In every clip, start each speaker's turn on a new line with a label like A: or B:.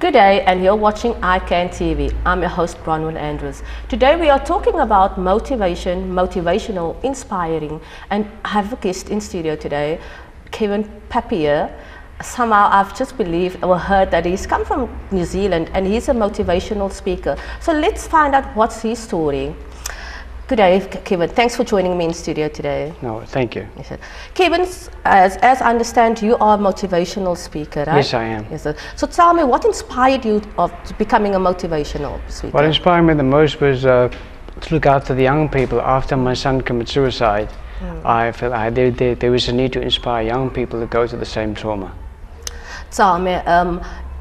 A: Good day, and you're watching iCan TV. I'm your host, Bronwyn Andrews. Today we are talking about motivation, motivational, inspiring, and I have a guest in studio today, Kevin Papier. Somehow I've just believed or heard that he's come from New Zealand and he's a motivational speaker. So let's find out what's his story. Good day, Kevin. Thanks for joining me in studio today.
B: No, thank you.
A: Yes, Kevin, as I understand, you are a motivational speaker, right?
B: Yes, I am.
A: Yes, sir. So tell me, what inspired you of becoming a motivational speaker?
B: What inspired me the most was to look after the young people. After my son committed suicide, I felt there was a need to inspire young people to go through the same trauma.
A: Tell me,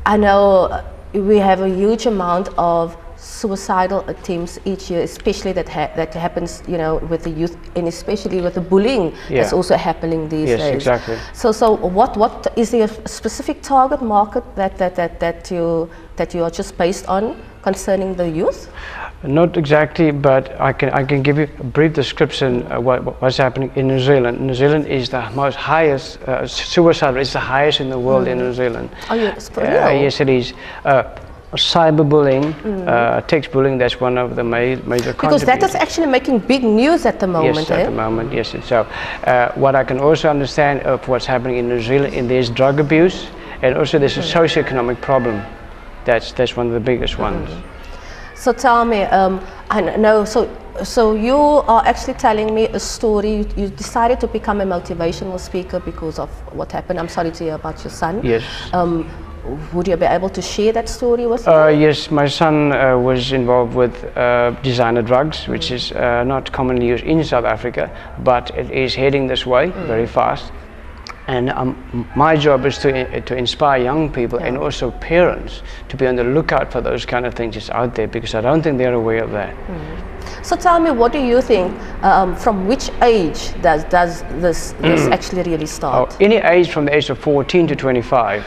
A: I know we have a huge amount of suicidal attempts each year, especially that happens, you know, with the youth, and especially with the bullying that's also happening these days.
B: Yes, exactly.
A: So what is there a specific target market that you are just based on concerning the youth?
B: Not exactly, but I can give you a brief description of what's happening in New Zealand. New Zealand is the highest suicide rate is the highest in the world in New Zealand.
A: Oh, yes, for real?
B: Yes, it is. Cyberbullying, text bullying, that's one of the major contributors.
A: Because that is actually making big news at the moment.
B: Yes, at the moment, yes. So what I can also understand of what's happening in New Zealand, there's drug abuse, and also there's a socioeconomic problem. That's one of the biggest ones.
A: So tell me, I know, so you are actually telling me a story. You decided to become a motivational speaker because of what happened. I'm sorry to hear about your son.
B: Yes.
A: Would you be able to share that story with me?
B: Yes, my son was involved with designer drugs, which is not commonly used in South Africa, but it is heading this way very fast. And my job is to inspire young people and also parents to be on the lookout for those kind of things that's out there, because I don't think they're aware of that.
A: So tell me, what do you think, from which age does this actually really start?
B: Any age from the age of 14 to 25.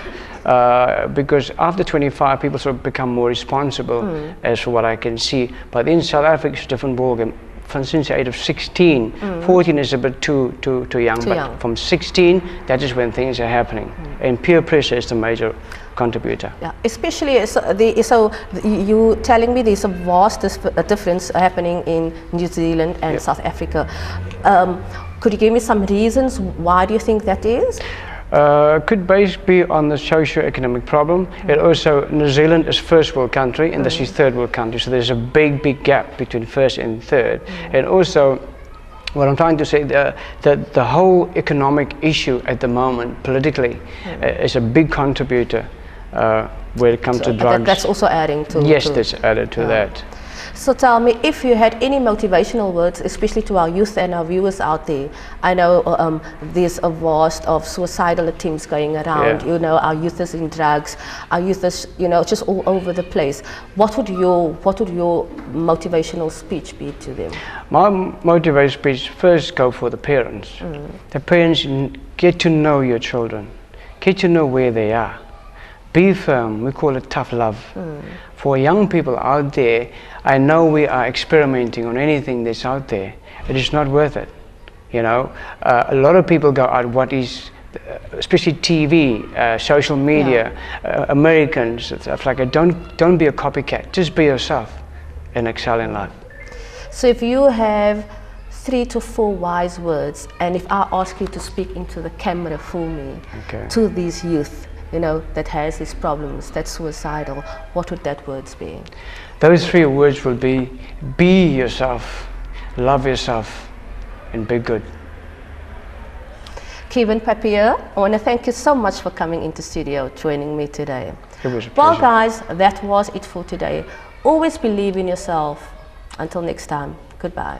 B: Because after 25 people sort of become more responsible, as for what I can see. But in South Africa it's a different ballgame. Since the age of 16, 14 is a bit too young, but from 16 that is when things are happening, and peer pressure is the major contributor. Yeah,
A: especially so you telling me there's a vast difference happening in New Zealand and South Africa. Could you give me some reasons why do you think that is?
B: Could basically be on the socio-economic problem. It also, New Zealand is first world country and this is third world country, so there's a big gap between first and third. And also, what I'm trying to say, the whole economic issue at the moment, politically, is a big contributor when it comes to drugs.
A: That's also adding to...
B: Yes, that's added to that.
A: So tell me, if you had any motivational words, especially to our youth and our viewers out there. I know there's a vast of suicidal attempts going around. You know, our youth is in drugs, our youth is, you know, just all over the place. What would your motivational speech be to them?
B: My motivational speech, first go for the parents. The parents, get to know your children, get to know where they are. Be firm, we call it tough love. For young people out there, I know we are experimenting on anything that's out there. It is not worth it. You know, a lot of people go out, what is, especially TV, social media, Americans, stuff like that. Don't be a copycat, just be yourself and excel in life.
A: So if you have 3 to 4 wise words, and if I ask you to speak into the camera for me, to these youth, you know, that has these problems, that's suicidal, what would that words be?
B: Those 3 words will be yourself, love yourself, and be good.
A: Kevin Papier, I want to thank you so much for coming into studio, joining me today.
B: It was a pleasure.
A: Well guys, that was it for today. Always believe in yourself. Until next time, goodbye.